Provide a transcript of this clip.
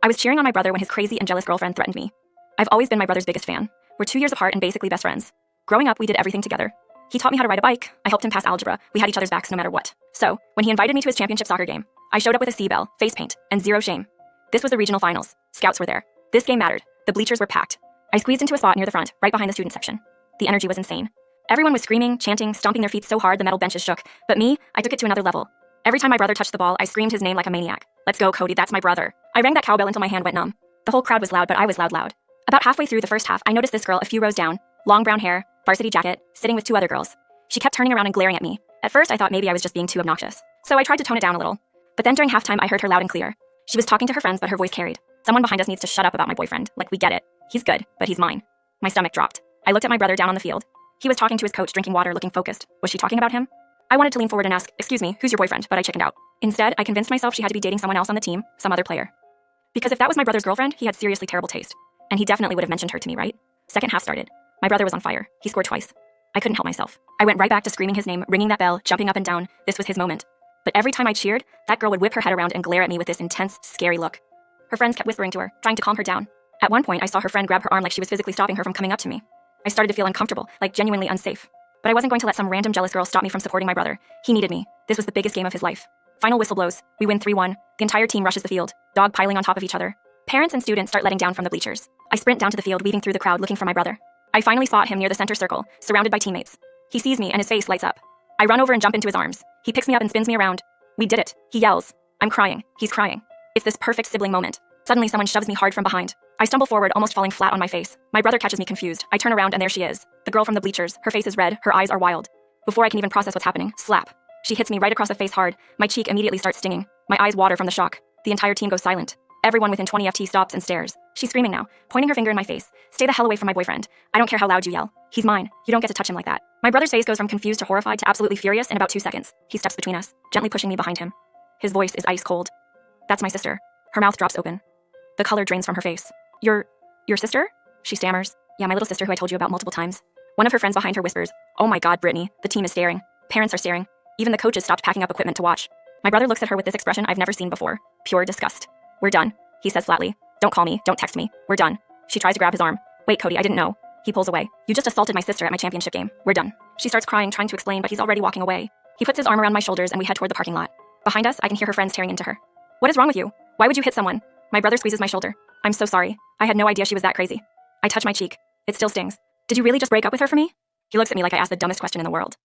I was cheering on my brother when his crazy and jealous girlfriend threatened me. I've always been my brother's biggest fan. We're 2 years apart and basically best friends. Growing up, we did everything together. He taught me how to ride a bike, I helped him pass algebra, we had each other's backs no matter what. So, when he invited me to his championship soccer game, I showed up with a C-bell, face paint, and zero shame. This was the regional finals. Scouts were there. This game mattered. The bleachers were packed. I squeezed into a spot near the front, right behind the student section. The energy was insane. Everyone was screaming, chanting, stomping their feet so hard the metal benches shook. But me, I took it to another level. Every time my brother touched the ball, I screamed his name like a maniac. Let's go, Cody, that's my brother. I rang that cowbell until my hand went numb. The whole crowd was loud, but I was loud. About halfway through the first half, I noticed this girl a few rows down, long brown hair, varsity jacket, sitting with 2 other girls. She kept turning around and glaring at me. At first, I thought maybe I was just being too obnoxious. So I tried to tone it down a little. But then during halftime, I heard her loud and clear. She was talking to her friends, but her voice carried. Someone behind us needs to shut up about my boyfriend. Like, we get it. He's good, but he's mine. My stomach dropped. I looked at my brother down on the field. He was talking to his coach, drinking water, looking focused. Was she talking about him? I wanted to lean forward and ask, "Excuse me, who's your boyfriend?" But I chickened out. Instead, I convinced myself she had to be dating someone else on the team, some other player. Because if that was my brother's girlfriend, he had seriously terrible taste. And he definitely would have mentioned her to me, right? Second half started. My brother was on fire. He scored twice. I couldn't help myself. I went right back to screaming his name, ringing that bell, jumping up and down. This was his moment. But every time I cheered, that girl would whip her head around and glare at me with this intense, scary look. Her friends kept whispering to her, trying to calm her down. At one point, I saw her friend grab her arm like she was physically stopping her from coming up to me. I started to feel uncomfortable, like genuinely unsafe. But I wasn't going to let some random jealous girl stop me from supporting my brother. He needed me. This was the biggest game of his life. Final whistle blows. We win 3-1. The entire team rushes the field, dog piling on top of each other. Parents and students start letting down from the bleachers. I sprint down to the field, weaving through the crowd looking for my brother. I finally spot him near the center circle, surrounded by teammates. He sees me and his face lights up. I run over and jump into his arms. He picks me up and spins me around. We did it. He yells. I'm crying. He's crying. It's this perfect sibling moment. Suddenly someone shoves me hard from behind. I stumble forward, almost falling flat on my face. My brother catches me confused. I turn around and there she is. The girl from the bleachers. Her face is red. Her eyes are wild. Before I can even process what's happening, slap. She hits me right across the face hard. My cheek immediately starts stinging. My eyes water from the shock. The entire team goes silent. Everyone within 20 FT stops and stares. She's screaming now, pointing her finger in my face. Stay the hell away from my boyfriend. I don't care how loud you yell. He's mine. You don't get to touch him like that. My brother's face goes from confused to horrified to absolutely furious in about 2 seconds. He steps between us, gently pushing me behind him. His voice is ice cold. That's my sister. Her mouth drops open. The color drains from her face. Your sister? She stammers. Yeah, my little sister who I told you about multiple times. One of her friends behind her whispers, "Oh my God, Brittany." The team is staring. Parents are staring. Even the coaches stopped packing up equipment to watch. My brother looks at her with this expression I've never seen before. Pure disgust. We're done, he says flatly. Don't call me, don't text me. We're done. She tries to grab his arm. Wait, Cody, I didn't know. He pulls away. You just assaulted my sister at my championship game. We're done. She starts crying, trying to explain, but he's already walking away. He puts his arm around my shoulders and we head toward the parking lot. Behind us, I can hear her friends tearing into her. What is wrong with you? Why would you hit someone? My brother squeezes my shoulder. I'm so sorry. I had no idea she was that crazy. I touch my cheek. It still stings. Did you really just break up with her for me? He looks at me like I asked the dumbest question in the world.